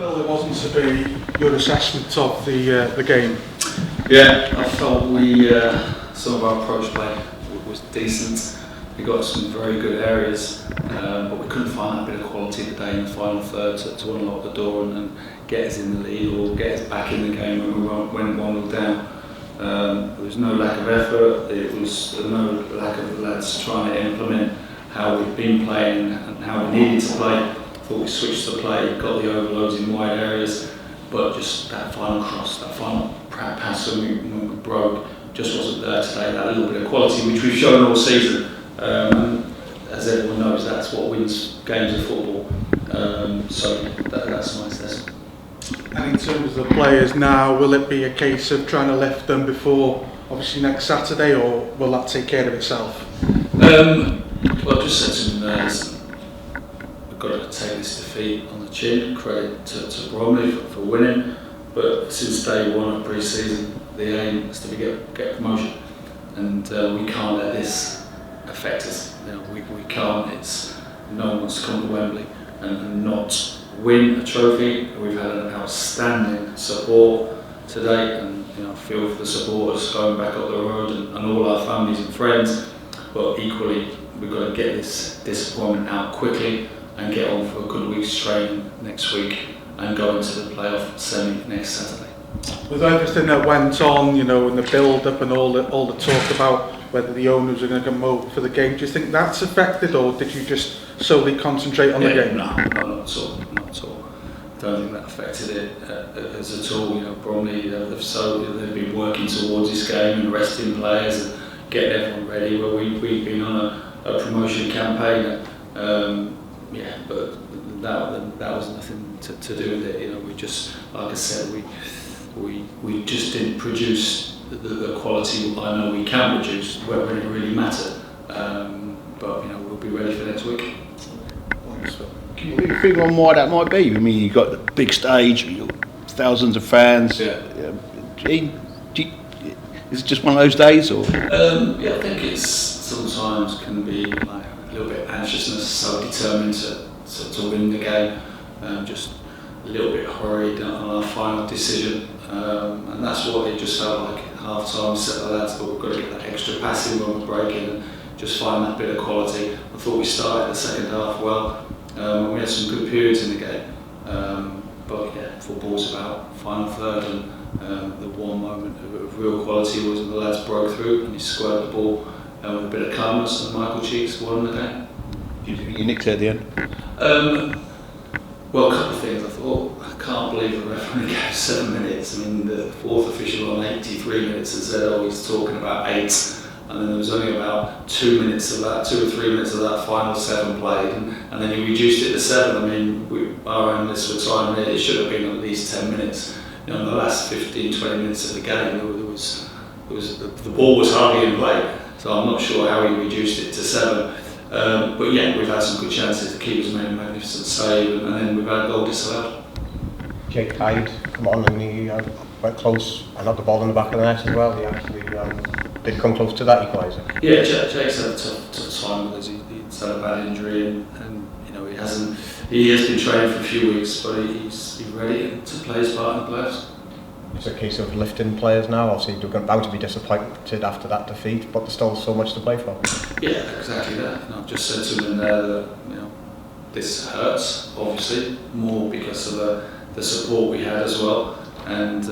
Phil, it wasn't to be your assessment of the game. Yeah, I felt some of our approach play was decent. We got some very good areas, but we couldn't find that bit of quality today in the final third to unlock the door and get us in the lead or get us back in the game when we went 1-0 down. There was no lack of effort. There was no lack of the lads trying to implement how we've been playing and how we needed to play. I thought we switched the play, got the overloads in wide areas, but just that final cross, that final pass when we broke, just wasn't there today. That little bit of quality which we've shown all season. As everyone knows, that's what wins games of football. So that's my assessment. And in terms of the players now, will it be a case of trying to lift them before, obviously, next Saturday, or will that take care of itself? Well, I just said to them there, we've got to take this defeat on the chin. Credit to Bromley for winning, but since day one of pre-season, the aim is to get promotion, and we can't let this affect us. You know, we can't. No one wants to come to Wembley and not win a trophy. We've had an outstanding support today, and I feel for the supporters going back up the road and all our families and friends. But equally, we've got to get this disappointment out quickly and get on for a good week's training next week and go into the playoff semi next Saturday. With everything that went on, and the build-up and all the talk about whether the owners are going to come over for the game, do you think that's affected, or did you just solely concentrate on the game? No, not at all. I don't think that affected it at all. Bromley, they've been working towards this game and resting players and getting everyone ready. Well, we've been on a promotion campaign, but that was nothing to do with it. We just, like I said, we just didn't produce the quality I know we can produce when it really mattered. But we'll be ready for next week. Can you put your finger on why that might be? I mean, you've got the big stage, you've got thousands of fans. Yeah. Is it just one of those days, or? I think it's sometimes can be like a little bit anxiousness, so determined to win the game, just a little bit hurried on our final decision, and that's what it just felt like at half time. Set the lads, but we've got to get that extra pass in when we're breaking and just find that bit of quality. I thought we started the second half well. We had some good periods in the game, but football's about final third, and the one moment of real quality was when the lads broke through and he squared the ball with a bit of calmness, and Michael Cheeks won the game. You nicked it at the end? Well, a couple of things. I thought, I can't believe the referee gave 7 minutes. I mean, the fourth official on 83 minutes had said, he's talking about 8. And then there was only about 2 or 3 minutes of that final 7 played, and then he reduced it to 7. I mean, our analysts were timing it should have been at least 10 minutes. In the last 15-20 minutes of the game, the ball was hardly in play, so I'm not sure how he reduced it to 7. But we've had some good chances. The keeper's made a magnificent save, and then we've had a goal disallowed. Jake Hyde come on and he went close and had the ball in the back of the net as well. He actually did come close to that equaliser. Yeah, Jake's had a tough time because he's had a bad injury, and he has been training for a few weeks, but he's ready to play his part in the playoffs. It's a case of lifting players now. Obviously, they're bound to be disappointed after that defeat, but there's still so much to play for. Yeah, exactly that. I've just said to them in there that this hurts, obviously, more because of the support we had as well, and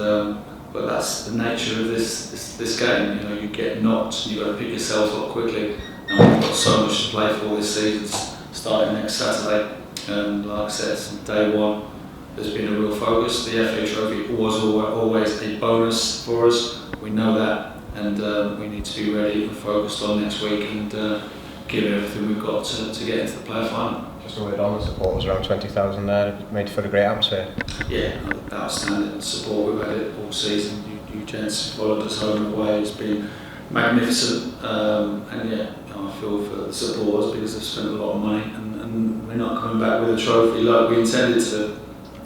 but that's the nature of this game. You get knocked, you've got to pick yourself up quickly, and we've got so much to play for this season, starting next Saturday. And like I said, since day one, there's been a real focus. The FA Trophy was always a bonus for us. We know that, and we need to be ready and focused on next week and give everything we've got to get into the playoff final. Just a word on the support, was around 20,000 there. It made for a great atmosphere. Yeah, outstanding support. We've had it all season. You gents followed us home and away. It's been magnificent, and I feel for the supporters because they've spent a lot of money, and we're not coming back with a trophy like we intended to.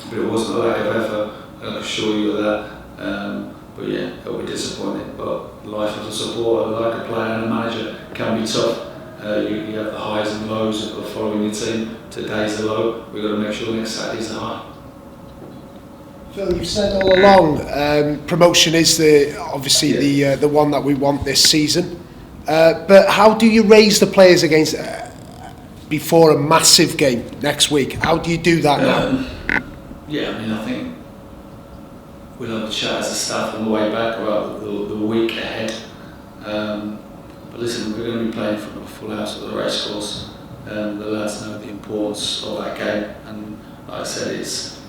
But it wasn't a lack of effort, I can assure you of that. But it'll be disappointing. But life as a supporter, like a player and a manager, can be tough. You have the highs and lows of following your team. Today's the low. We've got to make sure next Saturday's the high. Phil, you've said all along promotion is obviously the one that we want this season. But how do you raise the players against before a massive game next week? How do you do that now? Yeah, I mean, I think we'll have a chat as a staff on the way back about the week ahead. But listen, we're going to be playing from a full house at the racecourse. The lads know the importance of that game, and like I said, it's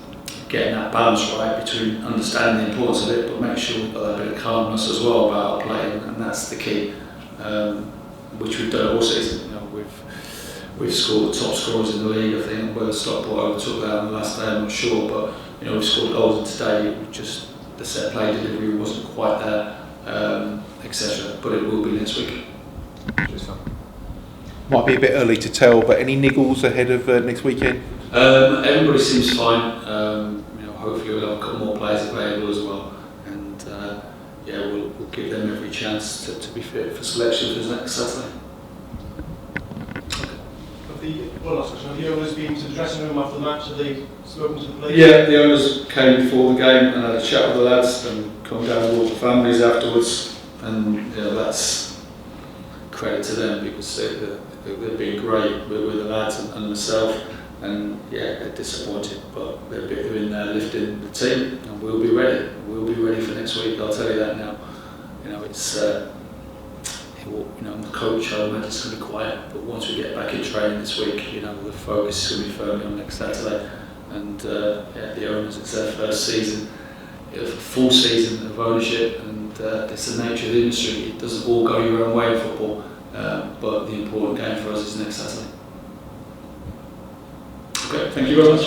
getting that balance right between understanding the importance of it, but make sure we've got that bit of calmness as well about our play, and that's the key, which we've done all season. You know, we've scored top scorers in the league. I think whether Stockport overtook that on the last day, I'm not sure, but you know, we've scored goals today. Just the set play delivery wasn't quite there, etc. But it will be next week. Might be a bit early to tell, but any niggles ahead of next weekend? Everybody seems fine. You know, hopefully we'll have a couple more players available as well, and yeah, we'll give them every chance to be fit for selection for next Saturday. One last question. Have the owners been to the dressing room after the match? Have they spoken to the players? Yeah, the owners came before the game and had a chat with the lads and come down with all the families afterwards, and you know, that's credit to them because they've been great with the lads and myself, and yeah, they're disappointed, but they're in there lifting the team, and we'll be ready. We'll be ready for next week. I'll tell you that now. You know, it's you know, the coach element is going to be quiet, but once we get back in training this week, you know, the focus is going to be firmly on next Saturday, and yeah, the owners, it's their first season, full season of ownership, and it's the nature of the industry. It doesn't all go your own way in football, but the important game for us is next Saturday. Okay, thank you very much.